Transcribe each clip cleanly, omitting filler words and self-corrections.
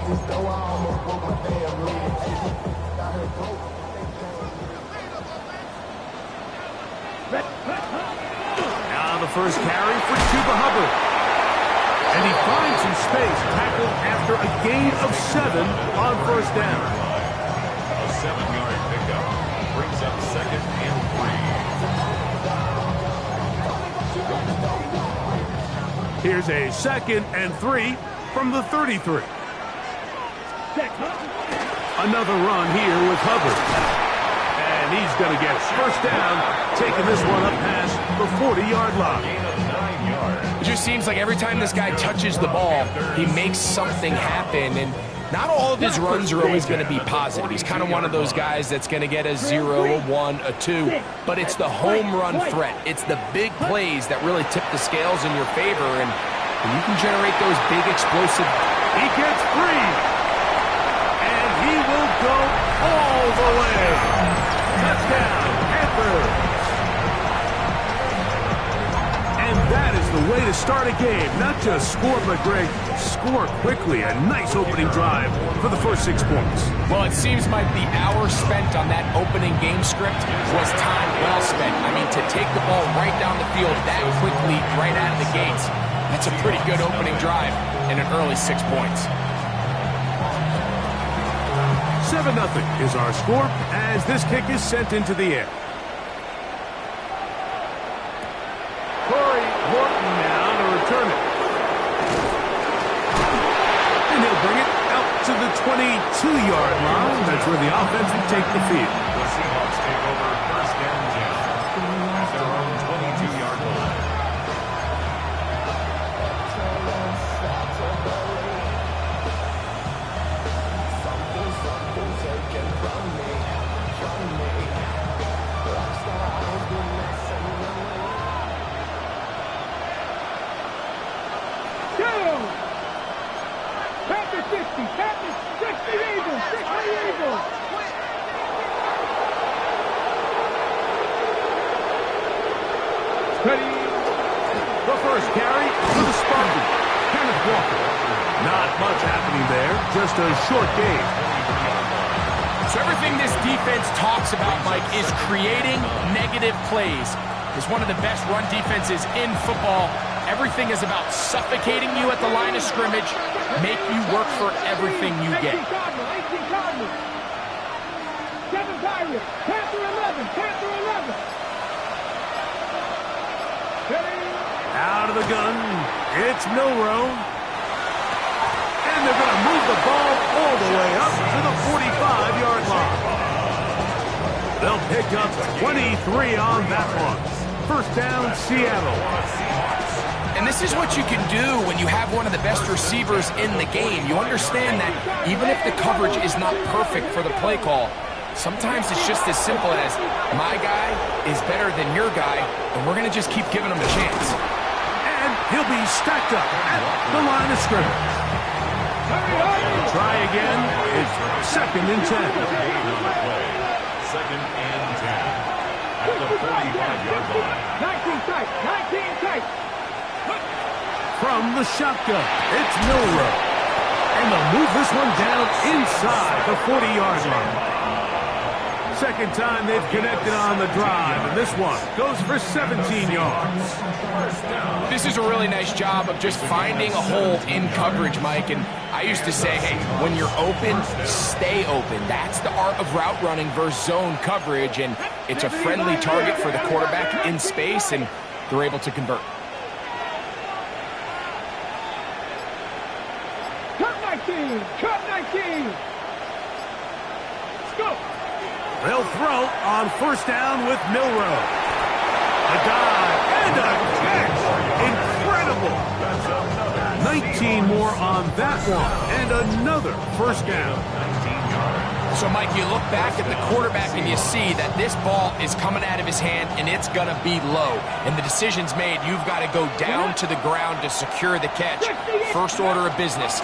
Now the first carry for Chuba Hubbard. And he finds some space, tackled after a gain of 7 on first down. A 7-yard pickup brings up 2nd and 3. Here's a 2nd and 3 from the 33. Another run here with Hubbard. And he's going to get first down, taking this one up past the 40-yard line. Gain of 9 yards. It just seems like every time this guy touches the ball, he makes something happen. And not all of his runs are always going to be positive. He's kind of one of those guys that's going to get a 0, a 1, a 2. But it's the home run threat. It's the big plays that really tip the scales in your favor. And you can generate those big explosive. He gets free. And he will go all the way. Touchdown, Panthers. And that is the way to start a game. Not just score, but Greg, score quickly. A nice opening drive for the first 6 points. Well, it seems like the hour spent on that opening game script was time well spent. I mean, to take the ball right down the field that quickly, right out of the gates, that's a pretty good opening drive and an early 6 points. 7-0 is our score as this kick is sent into the air. Corey Horton now to return it. And he'll bring it out to the 22-yard line. That's where the offense will take the field. The Seahawks take over first down 10 at their own 22-yard line. Panthers 60, Panthers 60 Eagles, 60 Eagles. Ready. The first carry for the Spartan. Kenneth Walker. Not much happening there, just a short game. So everything this defense talks about, Mike, is creating negative plays. It's one of the best run defenses in football. Everything is about suffocating you at the line of scrimmage, make you work for everything you get. 18 Cardinals. 7 Pirates. Panther 11. Panther 11. Out of the gun, it's Milrow. And they're going to move the ball all the way up to the 45-yard line. They'll pick up 23 on that one. First down, Seattle. And this is what you can do when you have one of the best receivers in the game. You understand that even if the coverage is not perfect for the play call, sometimes it's just as simple as my guy is better than your guy, and we're going to just keep giving him a chance. And he'll be stacked up at the line of scrimmage. Try again. It's 2nd and 10. 2nd and 10 at the 45-yard line. 19 tight. 19 tight. From the shotgun, it's Milrow. And they'll move this one down inside the 40-yard line. Second time they've connected on the drive, and this one goes for 17 yards. This is a really nice job of just finding a hole in coverage, Mike. And I used to say, hey, when you're open, stay open. That's the art of route running versus zone coverage, and it's a friendly target for the quarterback in space, and they're able to convert. Cut 19. Let's go. They'll throw on first down with Milrow. A dive and a catch. Incredible. 19 more on that one. And another first down. So, Mike, you look back at the quarterback and you see that this ball is coming out of his hand and it's going to be low. And the decision's made. You've got to go down to the ground to secure the catch. First order of business.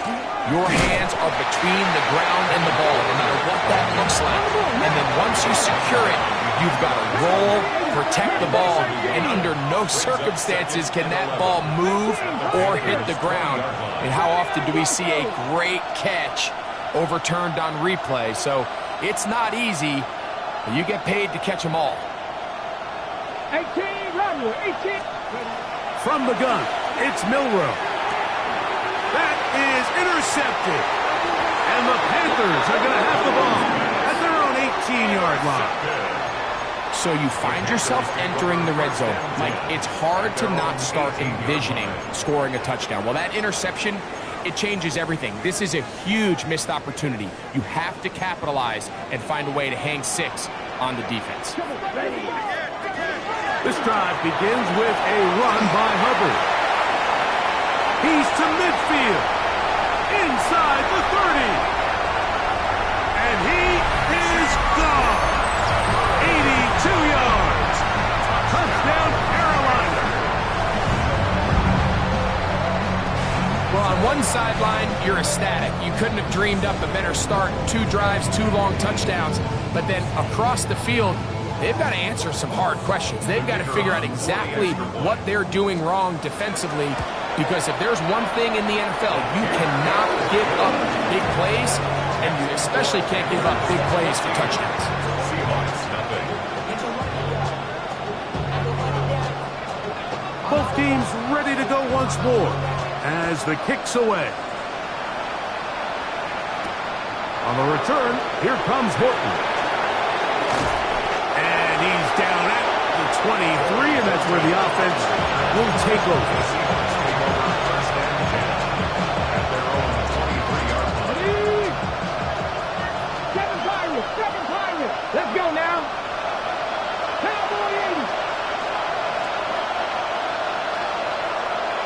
Your hands are between the ground and the ball, no matter what that looks like. And then once you secure it, You've got to roll, protect the ball, and under no circumstances can that ball move or hit the ground. And how often do we see a great catch overturned on replay? So it's not easy, but you get paid to catch them all. 18, run, 18. From the gun, it's Milroe. That is intercepted. And the Panthers are going to have the ball at their own 18-yard line. So you find yourself entering the red zone. Like, it's hard to not start envisioning scoring a touchdown. Well, that interception, it changes everything. This is a huge missed opportunity. You have to capitalize and find a way to hang 6 on the defense. This drive begins with a run by Hubbard. He's to midfield. Inside the 30. And he is gone. 82 yards. Touchdown, Carolina. Well, on one sideline, you're ecstatic. You couldn't have dreamed up a better start. 2 drives, 2 long touchdowns. But then across the field, they've got to answer some hard questions. They've got to figure out exactly what they're doing wrong defensively, because if there's one thing in the NFL, you cannot give up big plays, and you especially can't give up big plays for touchdowns. Both teams ready to go once more as the kick's away. On the return, here comes Horton. And he's down at the 23, and that's where the offense will take over. Let's go now. Cowboy 80.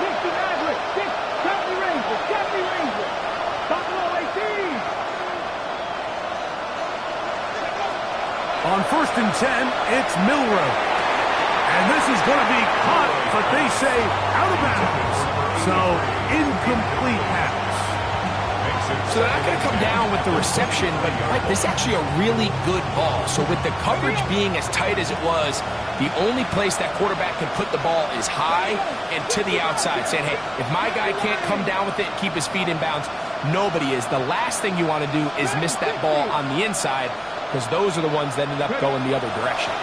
60 Maverick. 70 Rangers. 70 Rangers. Buffalo 18. On 1st and 10, it's Milroe. And this is going to be caught, but they say out of bounds. So, incomplete pass. So they're not going to come down with the reception, but Mike, this is actually a really good ball. So with the coverage being as tight as it was, the only place that quarterback can put the ball is high and to the outside, saying, hey, if my guy can't come down with it and keep his feet in bounds, nobody is. The last thing you want to do is miss that ball on the inside, because those are the ones that end up going the other direction.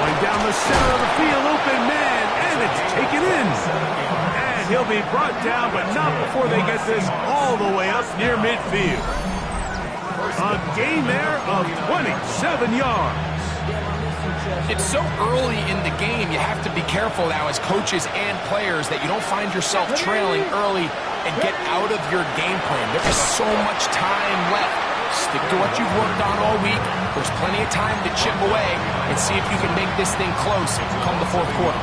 Going down the center of the field, open man, and it's taken in. He'll be brought down, but not before they get this all the way up near midfield. A gain there of 27 yards. It's so early in the game, you have to be careful now as coaches and players that you don't find yourself trailing early and get out of your game plan. There is so much time left. Stick to what you've worked on all week. There's plenty of time to chip away and see if you can make this thing close come the 4th quarter.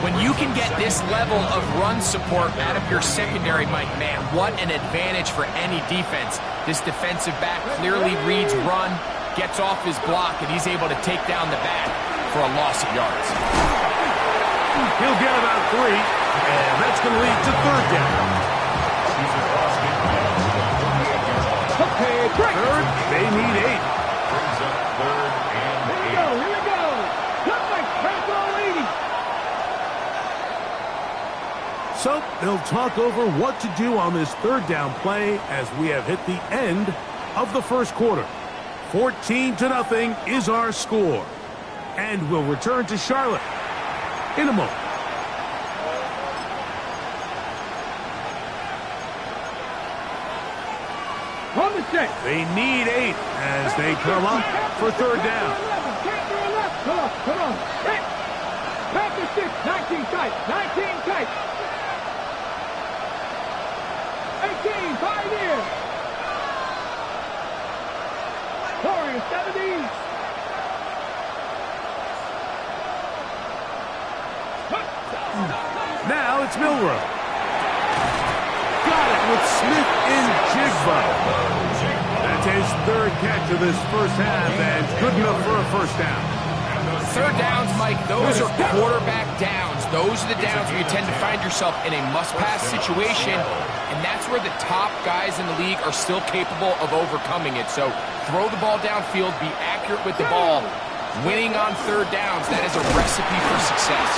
When you can get this level of run support out of your secondary, Mike, man, what an advantage for any defense. This defensive back clearly reads run, gets off his block, and he's able to take down the back for a loss of yards. He'll get about 3, and that's going to lead to 3rd down. Okay, break. 3rd, they need 8. Brings up 3rd and 8. Here we go. Look like Panthers 80. So they'll talk over what to do on this 3rd down play as we have hit the end of the 1st quarter. 14-0 is our score. And we'll return to Charlotte in a moment. On the set. They need 8 as they come up for 3rd down. Come on. Panthers 6, 19 tight. 19 tight. 18, 5 in. Warriors 70. Now it's Milroe. Got it with Smith and Jigba. That's his 3rd catch of this 1st half, and good enough for a 1st down. Third downs, Mike, those are quarterback downs. Those are the downs where you tend to find yourself in a must-pass situation, and that's where the top guys in the league are still capable of overcoming it. So throw the ball downfield, be accurate with the ball. Winning on third downs, that is a recipe for success.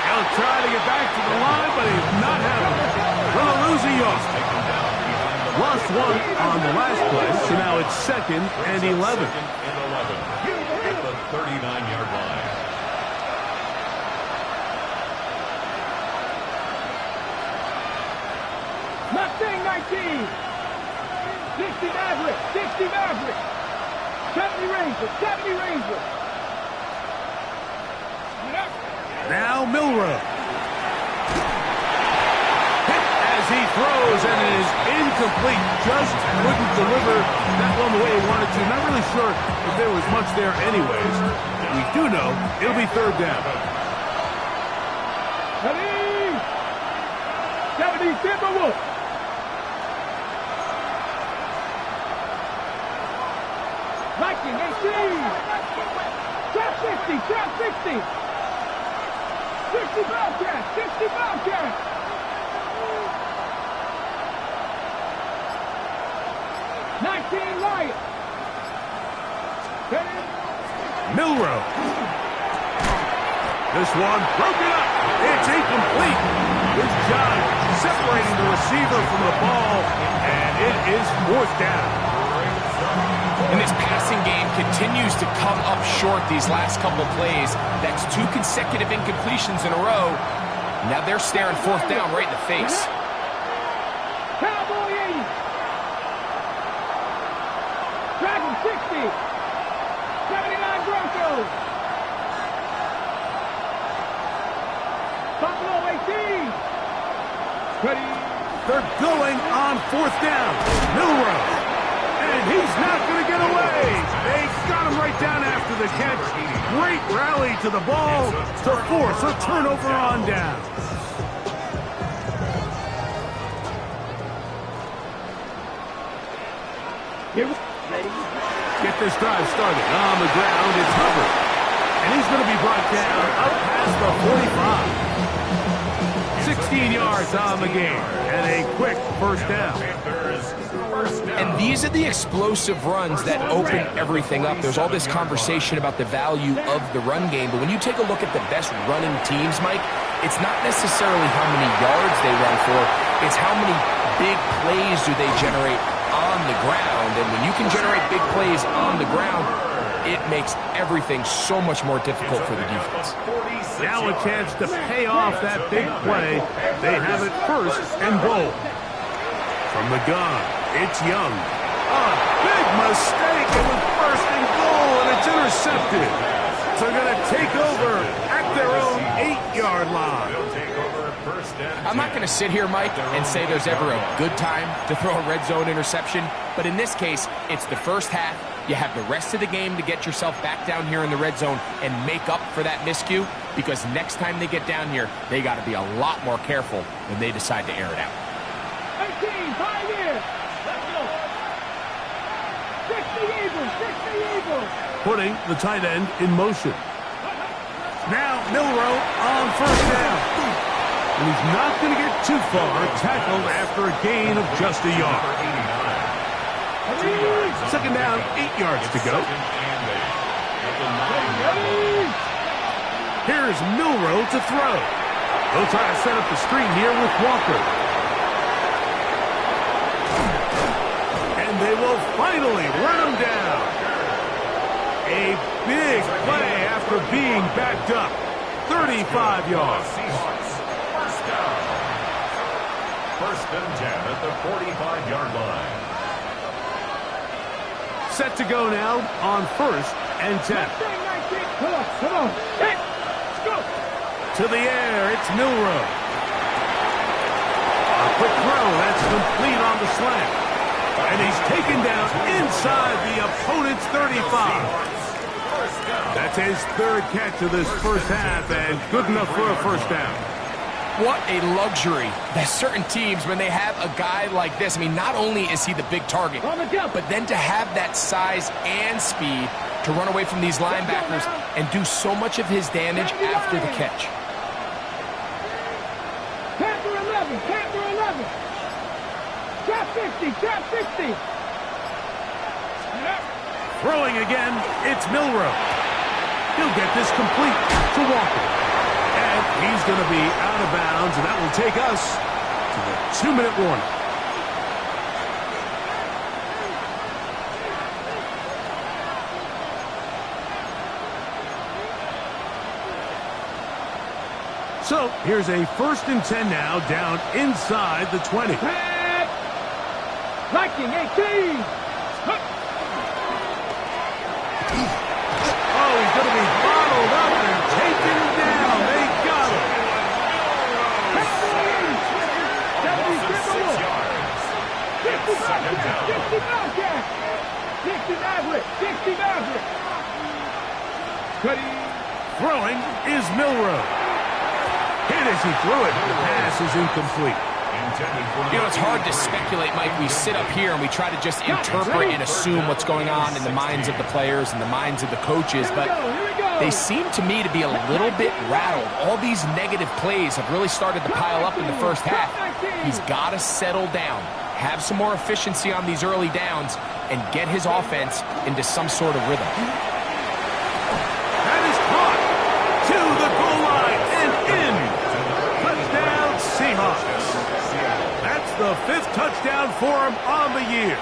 He'll try to get back to the line, but he's not having it. Will lose a yard. Lost one on the last play, so now it's 2nd and 11. At the 39-yard line. Mustang 19. 60 Maverick. 60 Maverick. 70 Ranger. 70 Ranger. Now Milrow. Hit as he throws, and it is incomplete. Just couldn't deliver that one the way he wanted to. Not really sure if there was much there anyways. We do know it'll be third down. 70 Timberwolf. Viking 18. Trap 60. Trap 60. 60 Bobcat. 60 Bobcat. Lion. Milrow. This one broken up. It's incomplete. Good job separating the receiver from the ball, and it is 4th down. And this passing game continues to come up short these last couple plays. That's 2 consecutive incompletions in a row. Now they're staring 4th down right in the face. Cowboy 80. Dragon 60. 79 Broncos. Buffalo 18. Ready. They're going on 4th down. Milrow. And he's not going to get away. They got him right down after the catch. Great rally to the ball to force a turnover on down. Get this drive started. On the ground, it's Hubbard. And he's going to be brought down up past the 45. 16 yards on the game. And a quick first down. And these are the explosive runs that open everything up. There's all this conversation about the value of the run game, but when you take a look at the best running teams, Mike, it's not necessarily how many yards they run for, it's how many big plays do they generate on the ground. And when you can generate big plays on the ground, it makes everything so much more difficult for the defense. Now a chance to pay off that big play. They have it 1st and goal. From the gun, it's Young. A big mistake. It was 1st and goal, and it's intercepted. So they're going to take over at their own 8-yard line. I'm not going to sit here, Mike, and say there's ever a good time to throw a red zone interception. But in this case, it's the first half. You have the rest of the game to get yourself back down here in the red zone and make up for that miscue, because next time they get down here, they got to be a lot more careful when they decide to air it out. 18, 5 years. Let's go. 60 Eagles, 60 Eagles. Putting the tight end in motion. Now Milrow on 1st down. And he's not going to get too far. Tackled after a gain of just a yard. 2nd down, 8 yards to go. Here's Milrow to throw. They'll try to set up the screen here with Walker. And they will finally run him down. A big play after being backed up. 35 yards. 1st and 10 at the 45-yard line. Set to go now on 1st and 10. Come on. Hey, let's go. To the air, it's Milrow. A quick throw, that's complete on the slant. And he's taken down inside the opponent's 35. That's his 3rd catch of this first half, and good enough for a 1st down. What a luxury that certain teams, when they have a guy like this, I mean, not only is he the big target, but then to have that size and speed to run away from these linebackers and do so much of his damage after the catch. Panther 11, Panther 11. Trap 50, trap 50. Throwing again, it's Milroe. He'll get this complete to Walker. And he's going to be out of bounds, and that will take us to the 2-minute warning. So here's a 1st and 10 now, down inside the 20. Viking 18. Oh, he's going to be bottled up and taken down. They got him. 60 Maverick. Throwing is Milroe. Hit as he threw it. The pass is incomplete. You know, it's hard to speculate, Mike. We sit up here and we try to just interpret and assume what's going on in the minds of the players and the minds of the coaches, but they seem to me to be a little bit rattled. All these negative plays have really started to pile up in the first half. He's got to settle down, have some more efficiency on these early downs, and get his offense into some sort of rhythm. That is caught to the goal line and in. Touchdown, Seahawks. That's the 5th touchdown for him on the year.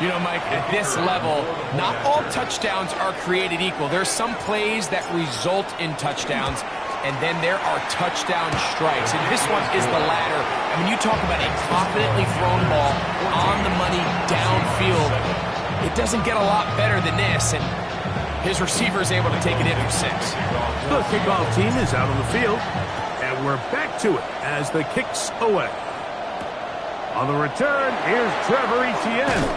You know, Mike, at this level, not all touchdowns are created equal. There's some plays that result in touchdowns, and then there are touchdown strikes. And this one is the latter. I mean, you talk about a confidently thrown ball on the money downfield. It doesn't get a lot better than this, and his receiver is able to take it in for 6. The kickoff team is out on the field, and we're back to it as the kick's away. On the return, here's Trevor Etienne.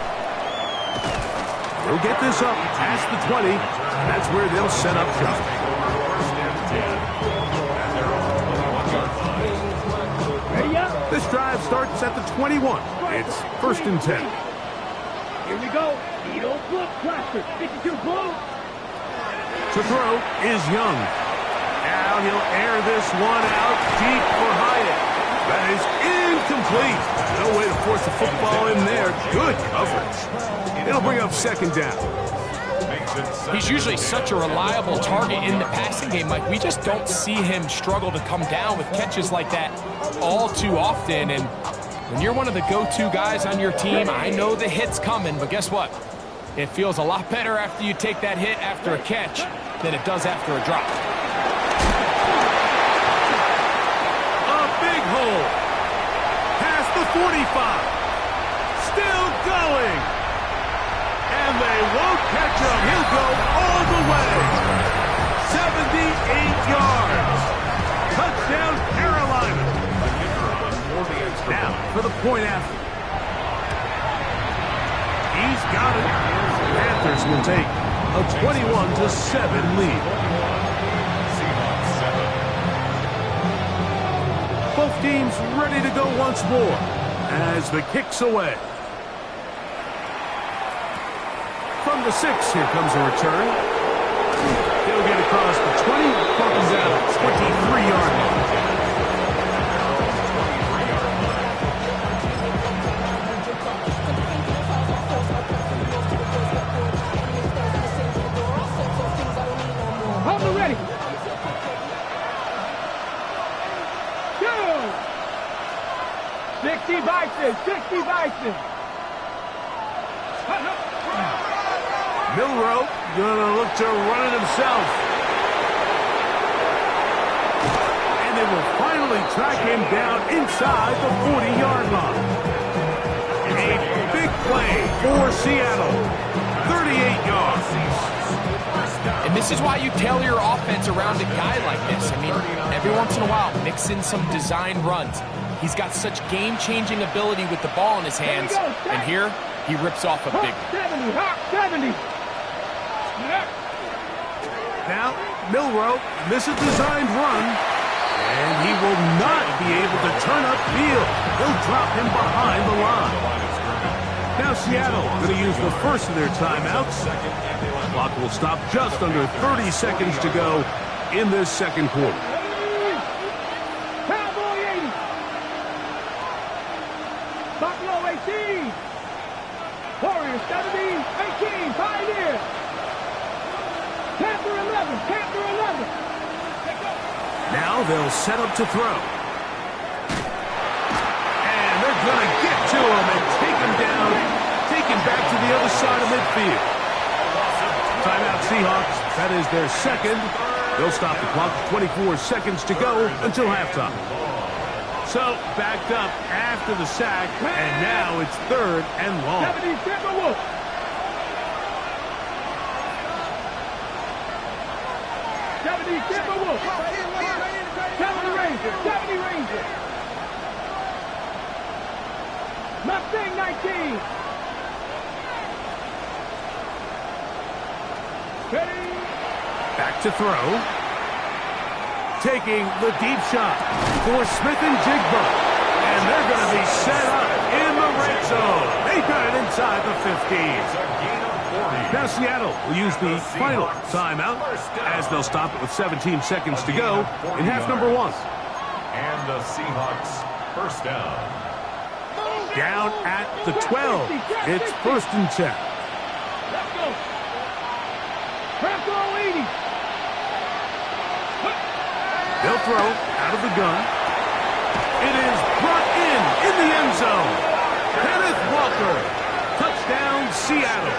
He'll get this up past the 20. That's where they'll set up shop. This drive starts at the 21. It's 1st and 10. Here we go. Needle book cluster. 52 blue. To throw is Young. Now he'll air this one out deep for Hyatt. That is incomplete. No way to force the football in there. Good coverage. It'll bring up 2nd down. He's usually such a reliable target in the passing game, Mike. We just don't see him struggle to come down with catches like that all too often. And when you're one of the go-to guys on your team, I know the hit's coming, but guess what? It feels a lot better after you take that hit after a catch than it does after a drop. A big hole. Past the 45. Still going. And they won't catch him. He'll go all the way. 78 yards. Touchdown, Carolina. Now for the point after. He's got it. Panthers will take a 21-7 lead. Both teams ready to go once more as the kick's away. From the 6, here comes a return. He'll get across the 20, comes out 23-yard line. Hold it ready. Go. 60 Bison, 60 Bison. Milroe gonna look to run it himself. And they will finally track him down inside the 40-yard line. A big play for Seattle. 38 yards. And this is why you tailor your offense around a guy like this. I mean, every once in a while, mix in some design runs. He's got such game-changing ability with the ball in his hands. And here, he rips off a big one. 70, Hawk 70. Now, Milroe misses a designed run, and he will not be able to turn upfield. He'll drop him behind the line. Now Seattle going to use the first of their timeouts. Clock will stop just under 30 seconds to go in this second quarter. Cowboy 80. Buffalo 18. Warriors 70. 18. Pioneer. Panther 11. Panther 11. Now they'll set up to throw. And they're going to get to him and take him down, take him back to the other side of midfield. Timeout Seahawks. That is their second. They'll stop the clock. 24 seconds to go until halftime. So backed up after the sack, and now it's third and long. 70 Timberwolves. 70 Timberwolves. 70 Rangers. 70 Rangers. Mustang 19. Ready. Back to throw. Taking the deep shot for Smith and Jigba. And they're going to be set up in the red zone. They got it inside the 15. Now Seattle will use the final timeout as they'll stop it with 17 seconds to go in half number one. And the Seahawks first down. Down at the 12. It's first and 10. Let's go. Bronco 80. They'll throw out of the gun. It is brought in the end zone. Kenneth Walker. Touchdown, Seattle.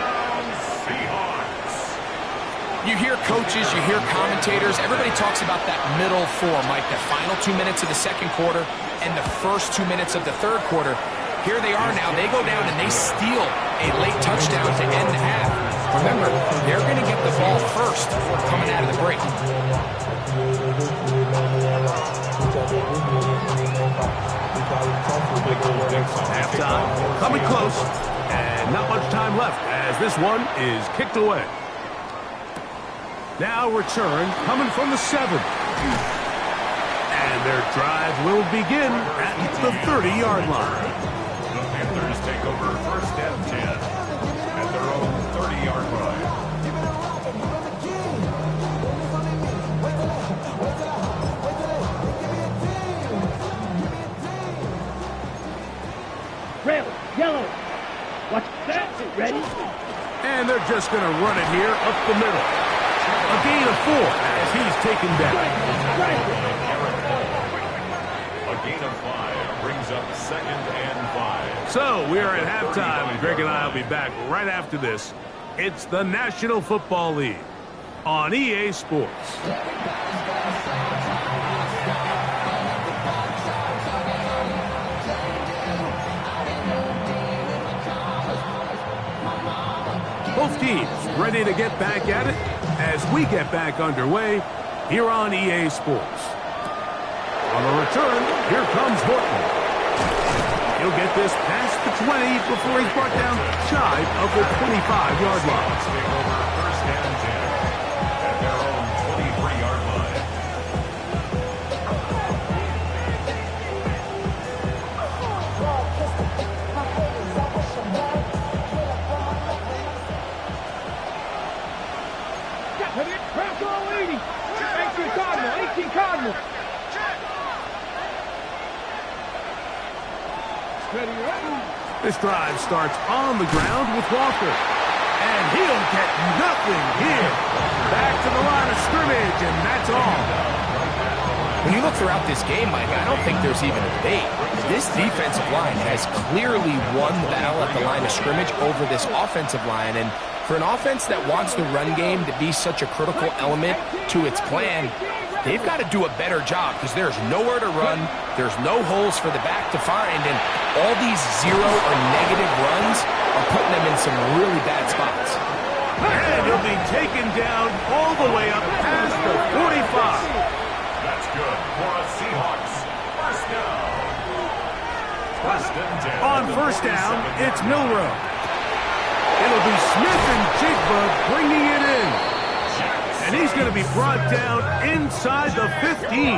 You hear coaches, you hear commentators, everybody talks about that middle four, Mike, the final 2 minutes of the second quarter and the first 2 minutes of the third quarter. Here they are now. They go down and they steal a late touchdown to end the half. Remember, they're going to get the ball first coming out of the break. Halftime coming close, and not much time left as this one is kicked away. Now return coming from the 7. And their drive will begin at the 30-yard line. The Panthers take over first and 10 at their own 30-yard line. Red, yellow. Watch that. Ready? And they're just going to run it here up the middle. A gain of 4 as he's taken down. A gain of 5 brings up second and 5. So we are at halftime. Greg and I will be back right after this. It's the National Football League on EA Sports. Both teams ready to get back at it as we get back underway here on EA Sports. On the return, here comes Horton. He'll get this past the 20 before he's brought down shy of the 25-yard line. Take over first and 10 at their own 23-yard line. Bronco 80. 18 Cardinal. 18 Cardinal. Ready, ready. This drive starts on the ground with Walker. And he'll get nothing here. Back to the line of scrimmage, and that's all. When you look throughout this game, Mike, I don't think there's even a debate. This defensive line has clearly won the battle at the line of scrimmage over this offensive line. And for an offense that wants the run game to be such a critical element to its plan, they've got to do a better job because there's nowhere to run. There's no holes for the back to find. And all these zero or negative runs are putting them in some really bad spots. And he'll be taken down all the way up past the 45. That's good for a Seahawks first down. First and 10. On first down, it's Milrow. It'll be Smith and Jigba bringing it in. And he's going to be brought down inside the 15.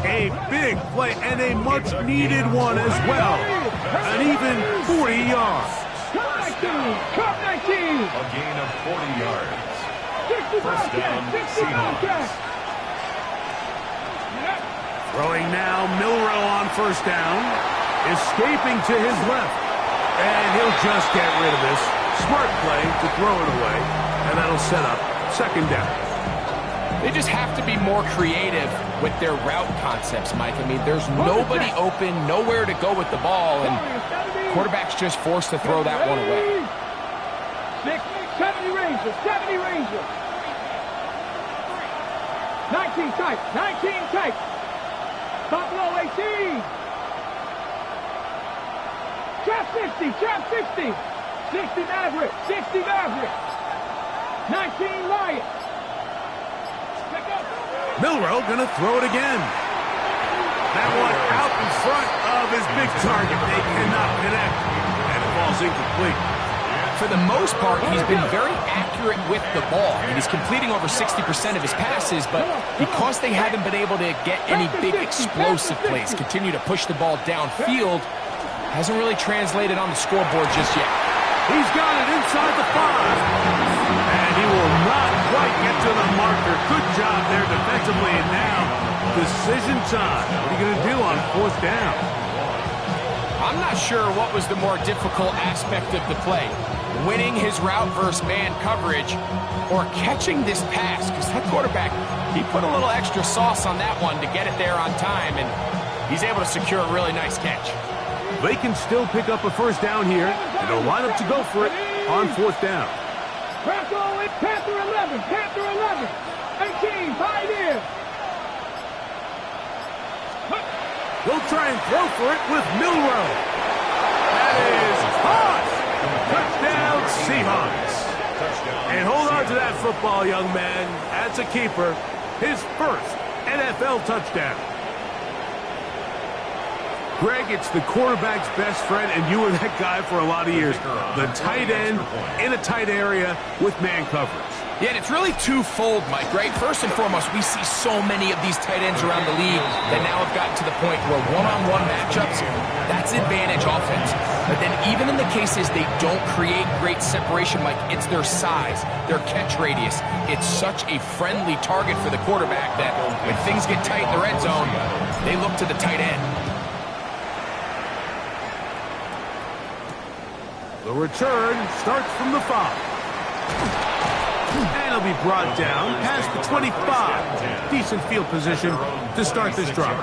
A big play and a much-needed one as well. An even 40 yards. Cup 19. A gain of 40 yards. 60 First down, Seahawks. Throwing now, Milrow on first down. Escaping to his left. And he'll just get rid of this. Smart play to throw it away. And that'll set up second down. They just have to be more creative with their route concepts, Mike. I mean, there's nobody open, nowhere to go with the ball, and quarterback's just forced to throw that one away. 70 Rangers, 70 Rangers. 19 tight, 19 tight. Buffalo 18. Trap 60, trap 60. 60 Maverick, 60 Maverick. 19 Lions. Milrow gonna throw it again. That one out in front of his big target. They cannot connect, and it falls incomplete. For the most part, he's been very accurate with the ball. I mean, he's completing over 60% of his passes, but because they haven't been able to get any big explosive plays, continue to push the ball downfield, hasn't really translated on the scoreboard just yet. He's got it inside the 5. And he will not quite get to the marker. Good job there defensively. And now, decision time. What are you going to do on fourth down? I'm not sure what was the more difficult aspect of the play. Winning his route versus man coverage or catching this pass. Because that quarterback, he put a little extra sauce on that one to get it there on time. And he's able to secure a really nice catch. They can still pick up a first down here, and they'll line up to go for it on fourth down. Panther 11, Panther 11, 18, Pioneer. He'll try and throw for it with Milrow. That is caught. Touchdown, Seahawks. And hold on to that football, young man. That's a keeper. His first NFL touchdown. Greg, it's the quarterback's best friend, and you were that guy for a lot of years. The tight end in a tight area with man coverage. Yeah, and it's really twofold, Mike, right? First and foremost, we see so many of these tight ends around the league that now have gotten to the point where one-on-one matchups, that's advantage offense. But then even in the cases they don't create great separation, Mike, it's their size, their catch radius. It's such a friendly target for the quarterback that when things get tight in the red zone, they look to the tight end. The return starts from the 5. And he'll be brought down past the 25. Decent field position to start this drive.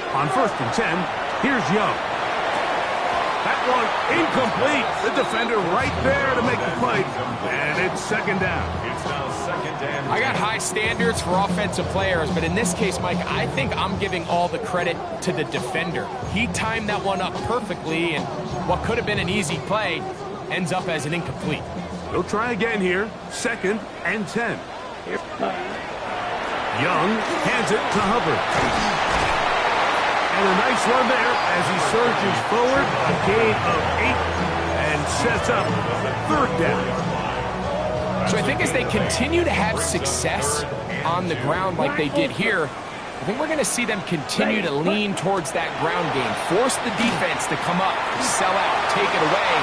On 1st and 10, here's Young. That one incomplete. The defender right there to make the play. And it's second down. It's now second down. I got high standards for offensive players, but in this case, Mike, I think I'm giving all the credit to the defender. He timed that one up perfectly, and what could have been an easy play ends up as an incomplete. He'll try again here. 2nd and 10. Young hands it to Hubbard. And a nice run there as he surges forward. A gain of 8 and sets up 3rd down. So I think as they continue to have success on the ground like they did here, I think we're going to see them continue to lean towards that ground game. Force the defense to come up, sell out, take it away.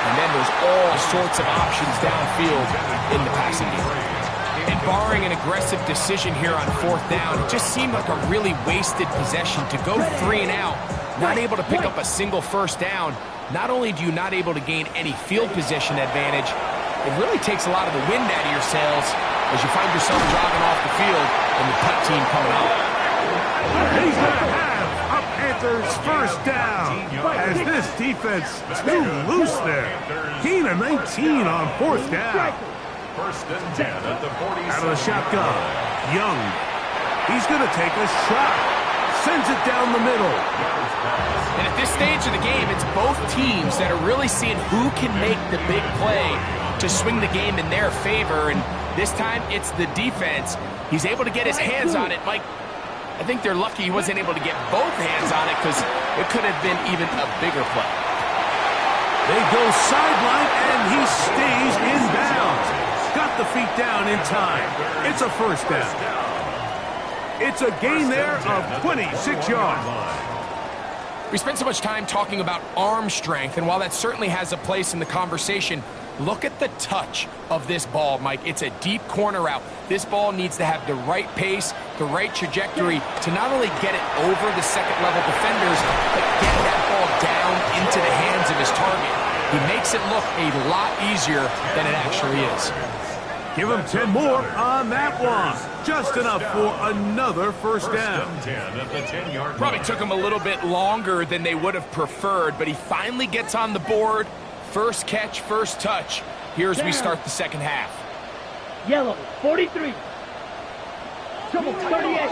And then there's all sorts of options downfield in the passing game. And barring an aggressive decision here on 4th down, it just seemed like a really wasted possession to go 3 and out, not able to pick up a single first down. Not only do you not able to gain any field position advantage, it really takes a lot of the wind out of your sails as you find yourself jogging off the field and the punt team coming out. He's going to have a Panthers first down as this defense too loose there. Gain of 19 on 4th down. 1st and 10 at the 40. Out of the shotgun, Young. He's going to take a shot. Sends it down the middle. And at this stage of the game, it's both teams that are really seeing who can make the big play to swing the game in their favor. And this time, it's the defense. He's able to get his hands on it. Mike, I think they're lucky he wasn't able to get both hands on it because it could have been even a bigger play. They go sideline, and he stays in bounds. Got the feet down in time. It's a first down. It's a gain there of 26 yards. We spent so much time talking about arm strength, and while that certainly has a place in the conversation, look at the touch of this ball, Mike. It's a deep corner route. This ball needs to have the right pace, the right trajectory to not only get it over the second-level defenders, but get that ball down into the hands of his target. He makes it look a lot easier than it actually is. Give him 10 more on that one. Just enough for another first down. Probably took him a little bit longer than they would have preferred, but he finally gets on the board. First catch, first touch. Here as we start the second half. Yellow, 43. Trouble, 38.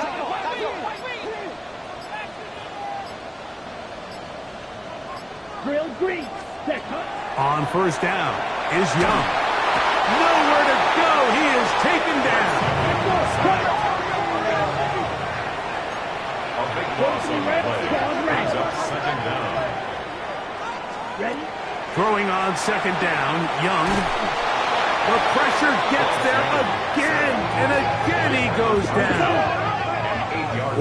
Grill green. On first down is Young. Nowhere to go. He is taken down. A big loss on the play. Brings up second down. Ready? Throwing on second down, Young. The pressure gets there again, and again he goes down.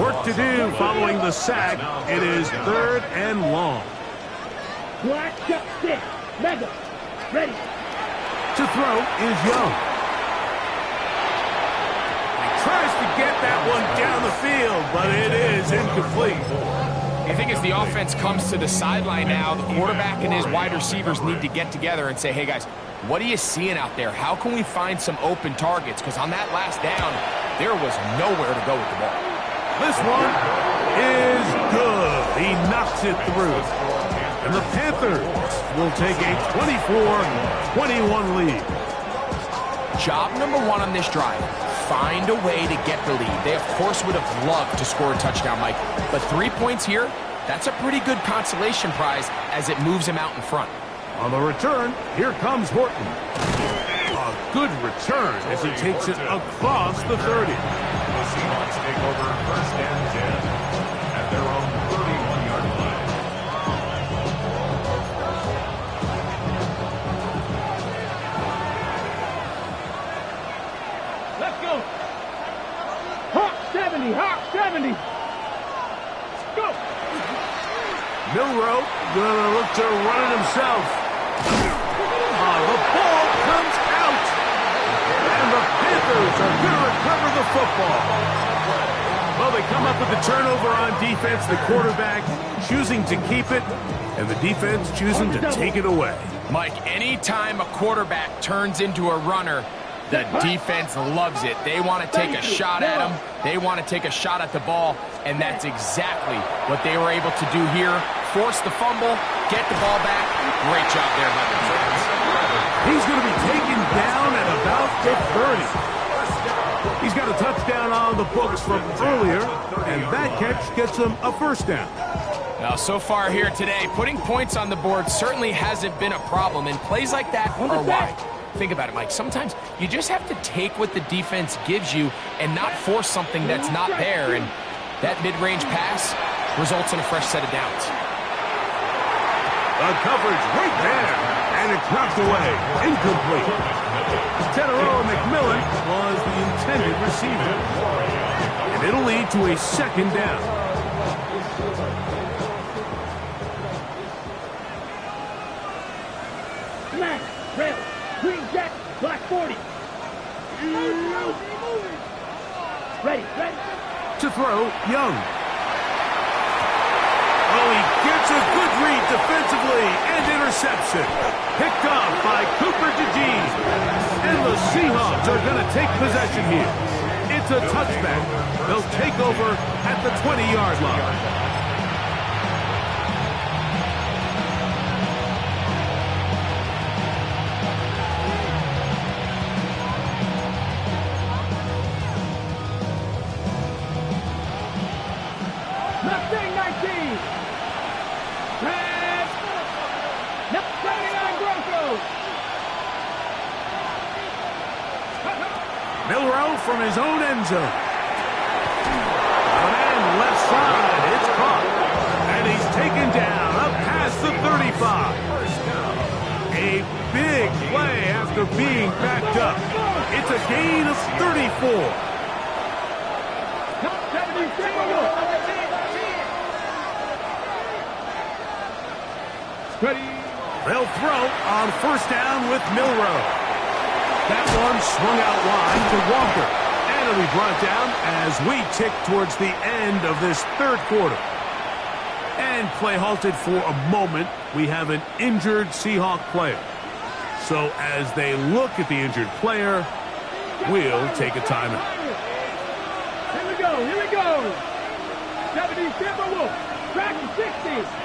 Work to do following the sack. It is 3rd and long. Black chuck stick. Mega. Ready. To throw is Young. He tries to get that one down the field, but it is incomplete. I think as the offense comes to the sideline now, the quarterback and his wide receivers need to get together and say, hey, guys, what are you seeing out there? How can we find some open targets? Because on that last down, there was nowhere to go with the ball. This one is good. He knocks it through. And the Panthers will take a 24-21 lead. Job number one on this drive, find a way to get the lead. They, of course, would have loved to score a touchdown, Mike. But 3 points here, that's a pretty good consolation prize as it moves him out in front. On the return, here comes Horton. A good return as he takes it across the 30. The Seahawks take over first and 10 at their own 31-yard line. Let's go. Hawk 70. Hawk 70. Go. Milrow gonna look to run it himself. The ball comes out. And the Panthers are going to recover the football. Well, they come up with the turnover on defense. The quarterback choosing to keep it, and the defense choosing to take it away. Mike, anytime a quarterback turns into a runner, the defense loves it. They want to take a shot at him. They want to take a shot at the ball, and that's exactly what they were able to do here. Force the fumble, get the ball back. Great job there by the defense. He's going to be taken down at about the 30. He's got a touchdown on the books from earlier, and that catch gets him a first down. Now, so far here today, putting points on the board certainly hasn't been a problem, and plays like that are why. Think about it, Mike. Sometimes you just have to take what the defense gives you and not force something that's not there, and that mid-range pass results in a fresh set of downs. The coverage right there, and it's knocked away. Incomplete. Tenero McMillan was the intended receiver. And it'll lead to a second down. Black, red, green jack, black 40. Ready, ready. To throw, Young. Oh, he gets a good read defensively and interception. Picked off by Cooper DeJean. And the Seahawks are going to take possession here. It's a touchback. They'll take over at the 20-yard line. Milroe from his own end zone. And left side, it's caught. And he's taken down up past the 35. A big play after being backed up. It's a gain of 34. They'll throw on first down with Milroe. That one swung out wide to Walker. And it'll be brought down as we tick towards the end of this third quarter. And play halted for a moment. We have an injured Seahawk player. So as they look at the injured player, we'll take a timeout. Here we go, here we go. 70 Timberwolf, track to 60.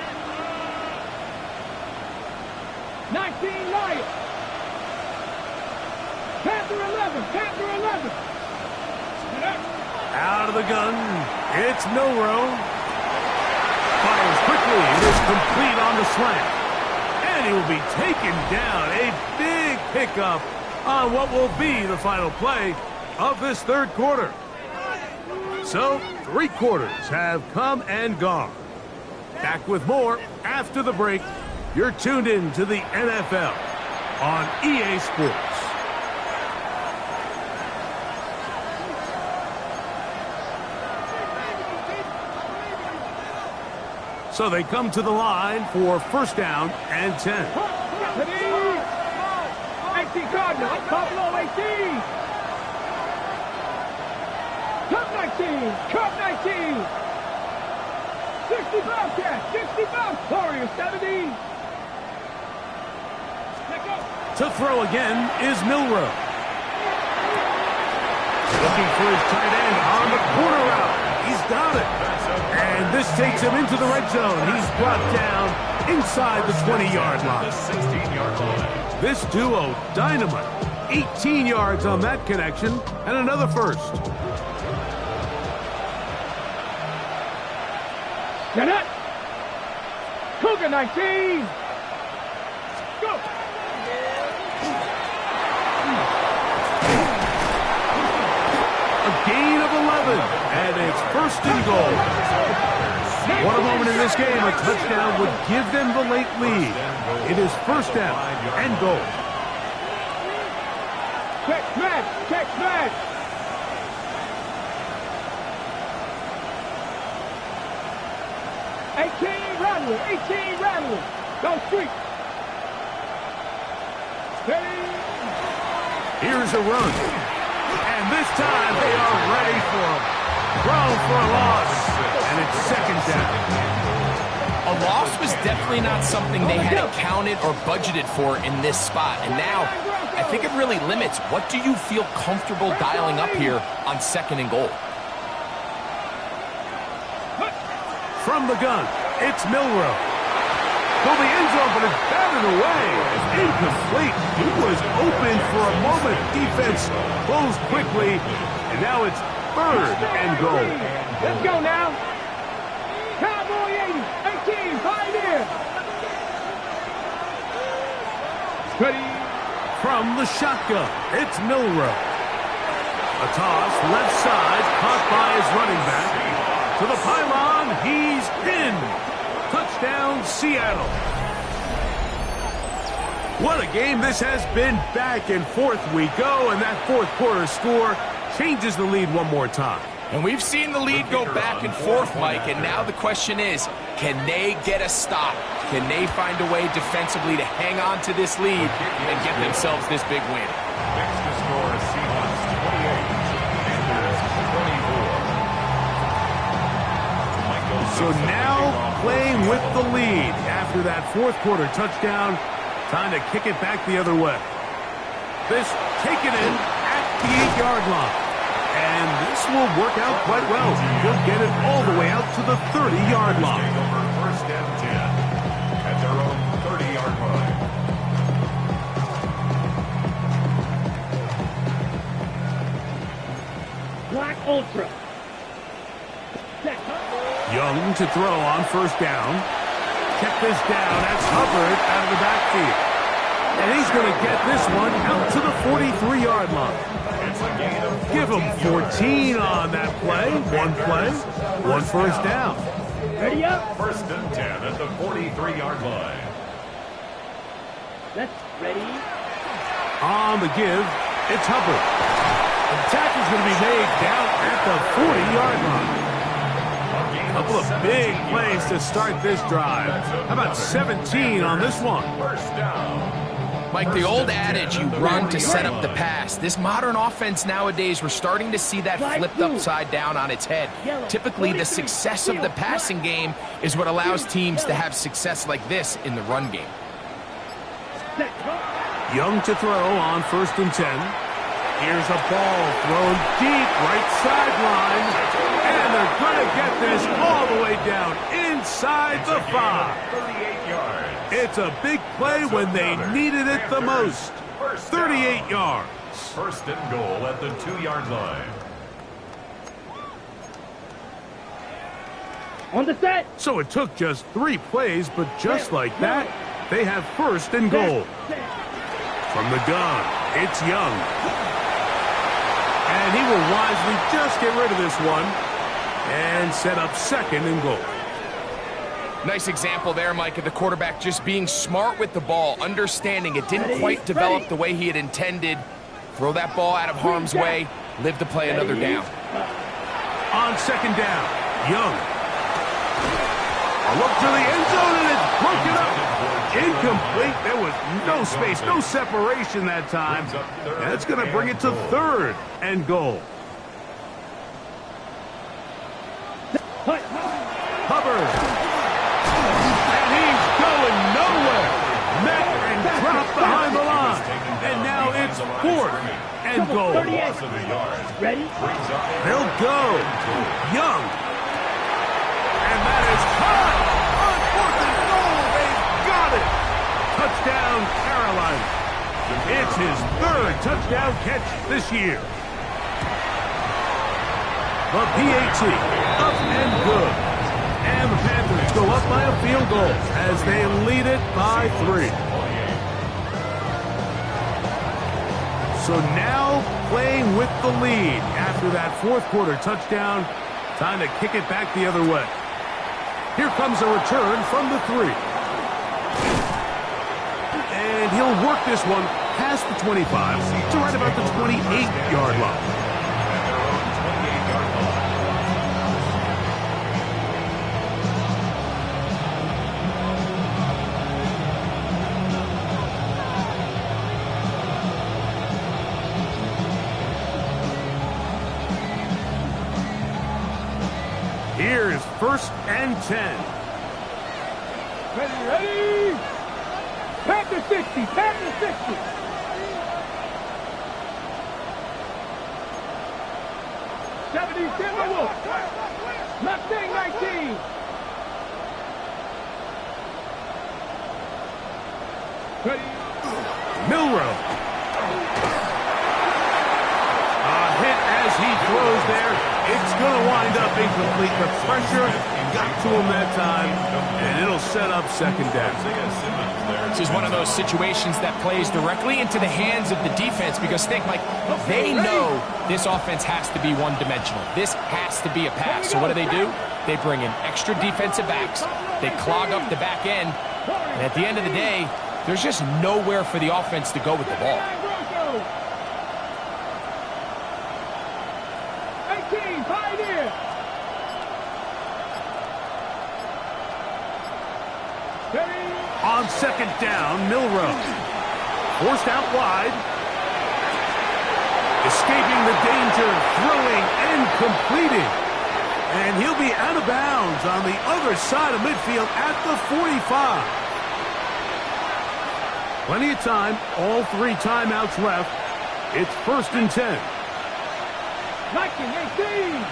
19 Lions. Panther 11, Panther 11. Out of the gun, it's Milroe. Fires quickly, it is complete on the slant. And he will be taken down. A big pickup on what will be the final play of this third quarter. So, 3 quarters have come and gone. Back with more after the break. You're tuned in to the NFL on EA Sports. So they come to the line for first down and 10. 18 Cardinals, Buffalo 18. Cup 19, Cup 19. 60 Bobcats, 60 Bobcats. Warriors 70. To throw again is Milroe. Looking for his tight end on the corner route. He's got it. And this takes him into the red zone. He's brought down inside the 20-yard line. The 16-yard line. This duo, dynamite. 18 yards on that connection, and another first. Get it. Cougar 19. Go. A gain of 11, and it's first and goal. What a moment in this game. A touchdown would give them the late lead. It is first down and goal. Check smash, check smash. 18 Rattler. Go street. Steady. Here's a run. And this time they are ready for him. Thrown for a loss. And it's second down. A loss was definitely not something they had counted or budgeted for in this spot. And now, I think it really limits what do you feel comfortable dialing up here on second and goal. From the gun, it's Milroe. Well, the end zone, but it's batted away. It's incomplete. He was open for a moment. Defense closed quickly, and now it's third and goal. Let's go now. Cowboy 80, 18, Pioneer. Ready. From the shotgun, it's Milroe. A toss, left side, caught by his running back. To the pylon, he's in. Touchdown, Seattle. What a game this has been. Back and forth we go, and that fourth quarter score changes the lead one more time. And we've seen the lead go back and forth, Mike, and now the question is, can they get a stop? Can they find a way defensively to hang on to this lead and get themselves this big win? Next to score, Seahawks 28, Panthers 24. So now playing with the lead after that fourth quarter touchdown. Time to kick it back the other way. This taken in at the 8-yard line. And this will work out quite well. He'll get it all the way out to the 30-yard line. Over first and 10 at their own 30-yard line. Black Ultra. Young to throw on first down. Check this down. That's Hubbard out of the backfield. And he's going to get this one out to the 43-yard line. It's a gain of 14 Give him 14 on that play, one first down. Ready up. First and 10 at the 43-yard line. Let's ready. On the give, it's Hubbard. The tackle's going to be made down at the 40-yard line. A couple of big plays to start this drive. How about 17 on this one? First down. Mike, the old adage, you run to set up the pass. This modern offense nowadays, we're starting to see that flipped upside down on its head. Typically, the success of the passing game is what allows teams to have success like this in the run game. Young to throw on first and 10. Here's a ball thrown deep right sideline. And they're going to get this all the way down inside the 5. 38 yards. It's a big play when they needed it the most. 38 yards. First and goal at the 2-yard line. On the set. So it took just 3 plays, but just like that, they have first and goal. From the gun, it's Young. And he will wisely just get rid of this one and set up second and goal. Nice example there, Mike, of the quarterback just being smart with the ball, understanding it didn't quite develop the way he had intended. Throw that ball out of harm's way, live to play another down. On second down, Young. A look to the end zone, and it's broken up. Incomplete. There was no space, no separation that time. That's going to bring it to third and goal. Hubbard. And he's going nowhere. Met and dropped behind the line. And now it's fourth and goal. Ready? They'll go. Young. And that is caught. On fourth and goal. They've got it. Touchdown, Carolina. It's his third touchdown catch this year. The PAT, up and good. And the Panthers go up by a field goal as they lead it by 3. So now playing with the lead after that fourth quarter touchdown. Time to kick it back the other way. Here comes a return from the 3. And he'll work this one past the 25 to right about the 28-yard line. Here's first and 10. Ready? Panther 60, Panther 60. Timberwolf. Mustang 19. Ready? Milrow. A hit as he throws there. It's going to wind up incomplete. The pressure got to him that time, and it'll set up second down. This is one of those situations that plays directly into the hands of the defense because think, like, they know this offense has to be one-dimensional. This has to be a pass. So what do? They bring in extra defensive backs. They clog up the back end. And at the end of the day, there's just nowhere for the offense to go with the ball. 18, Pioneer. On second down, Milrow. Forced out wide. Escaping the danger, throwing and completing. And he'll be out of bounds on the other side of midfield at the 45. Plenty of time, all 3 timeouts left. It's first and 10. 1918.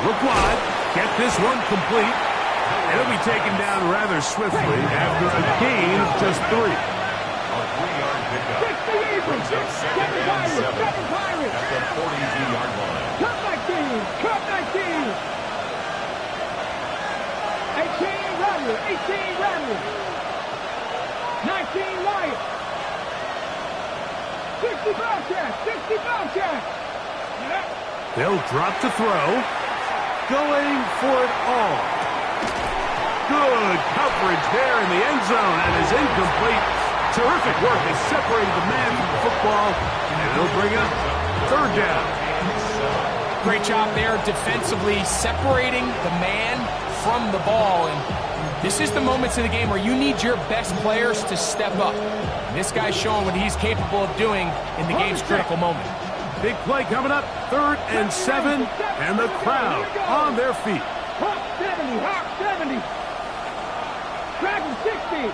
Look wide. Get this one complete. It'll be taken down rather swiftly after a gain of just 3. A 3-yard pickup. 60 Eagles. 7 Pirates. 7 Pirates. At the 42-yard line. Cup 19. Cup 19. 18 Rattler. 18, Rattler. 19, Lion. 60 Bobcat. 60 Bobcat. They'll drop to throw. Going for it all. Good coverage there in the end zone, and is incomplete. Terrific work. They separated the man from the football, and they'll bring up third down. Great job there defensively, separating the man from the ball. And this is the moments in the game where you need your best players to step up. And this guy's showing what he's capable of doing in the game's critical moment. Big play coming up, 3rd and 7, and the crowd on their feet. Hawk 70, Hawk 70. Dragon 60.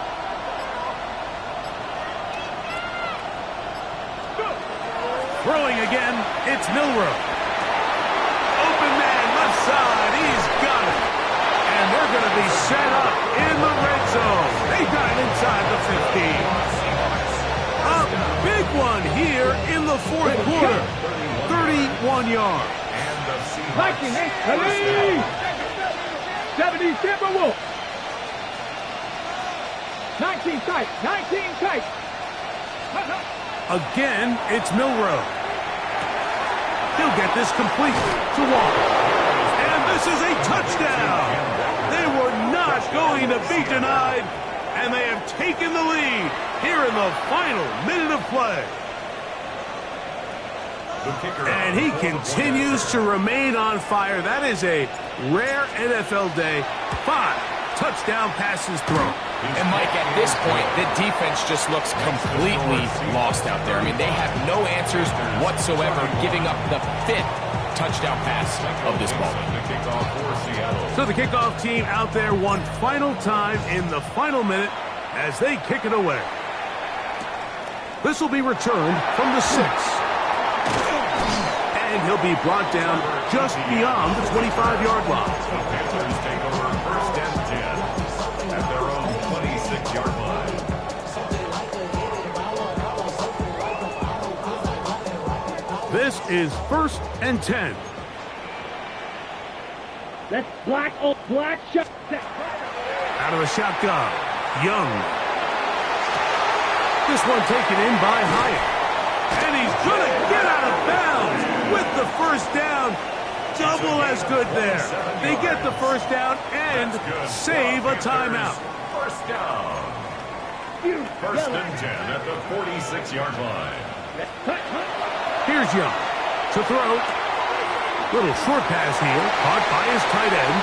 Throwing again, it's Milroe. Open man, left side, he's got it. And they're going to be set up in the red zone. They got it inside the 15. A big one here in the 4th quarter. 31 yards. Viking, 70 Timberwolves. 19 tight, 19 tight. Again, it's Milroe. He'll get this complete to Walker. And this is a touchdown. They were not going to be denied, and they have taken the lead here in the final minute of play. And he continues to remain on fire. That is a rare NFL day. 5 touchdown passes thrown. And Mike, at this point, the defense just looks completely lost out there. I mean, they have no answers whatsoever, giving up the 5th touchdown pass of this ball. So the kickoff team out there one final time in the final minute as they kick it away. This will be returned from the 6. And he'll be brought down just beyond the 25-yard line. The Panthers take over 1st and 10 at their own 26-yard line. This is 1st and 10. That's black shot. Out of the shotgun, Young. This one taken in by Hyatt. And he's going to get out of bounds with the 1st down. Double as good there. They get the 1st down and save a timeout. 1st down. 1st and 10 at the 46-yard line. Here's Young to throw. Little short pass here, caught by his tight end.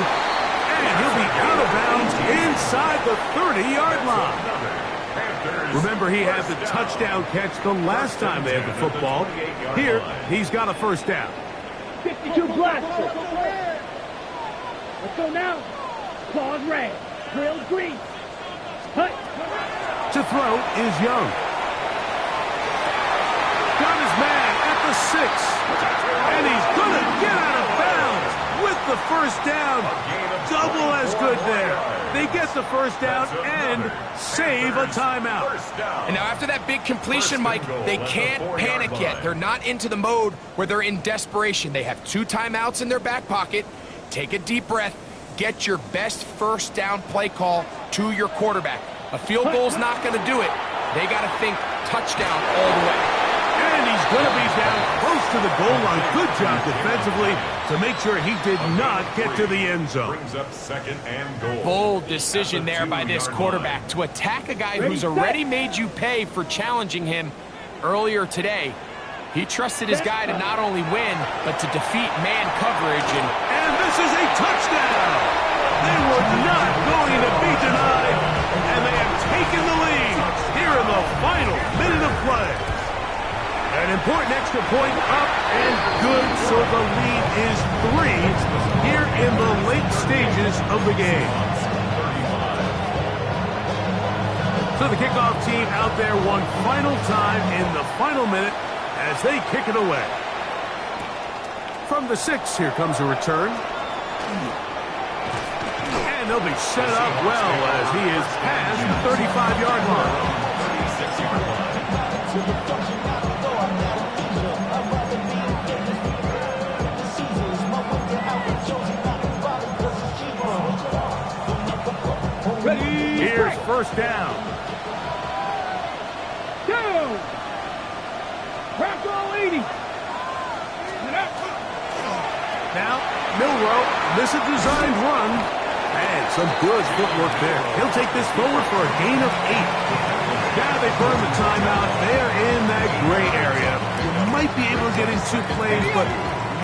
And he'll be out of bounds inside the 30-yard line. Remember, he had the touchdown catch the last time they had the football. Here, he's got a 1st down. 52 blaster. Let's go now. Claws red. Drills green. Hut. To throw is Young. Got his man at the 6. And he's going to get out of bounds with the 1st down. Double as good there. They get the 1st down and save a timeout. And now after that big completion, Mike, they can't panic yet. They're not into the mode where they're in desperation. They have 2 timeouts in their back pocket. Take a deep breath. Get your best 1st down play call to your quarterback. A field goal's not going to do it. They got to think touchdown all the way. And he's going to be down close to the goal line. Good job defensively to make sure he did not get to the end zone. Brings up 2nd and goal. Bold decision there by this quarterback to attack a guy who's already made you pay for challenging him earlier today. He trusted his guy to not only win, but to defeat man coverage. And this is a touchdown. They were not going to be denied, and they have taken the lead here in the final minute of play. An important extra point up and good, so the lead is 3 here in the late stages of the game. So the kickoff team out there one final time in the final minute as they kick it away. From the 6, here comes a return. And they'll be set up well as he is past the 35-yard line. 36-yard line. Here's first down. 2. Crack all 80. Now, Milrow, this is a designed run. And some good footwork there. He'll take this forward for a gain of 8. Now they burn the timeout. They're in that gray area. You might be able to get in 2 plays, but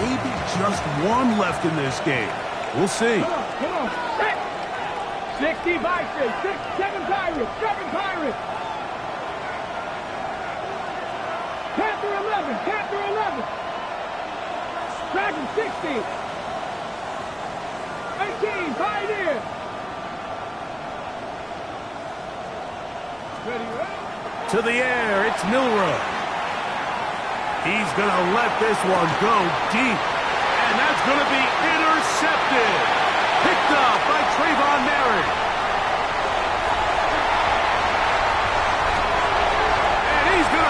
maybe just 1 left in this game. We'll see. Come on. 60 Vikings. 7 Pirates. 7 Pirates. Panther 11. Panther 11. Dragon 60. 18, Pioneer. Ready? To the air, it's Milrow. He's going to let this one go deep. And that's going to be intercepted. Picked up by Trayvon Merritt. And he's going to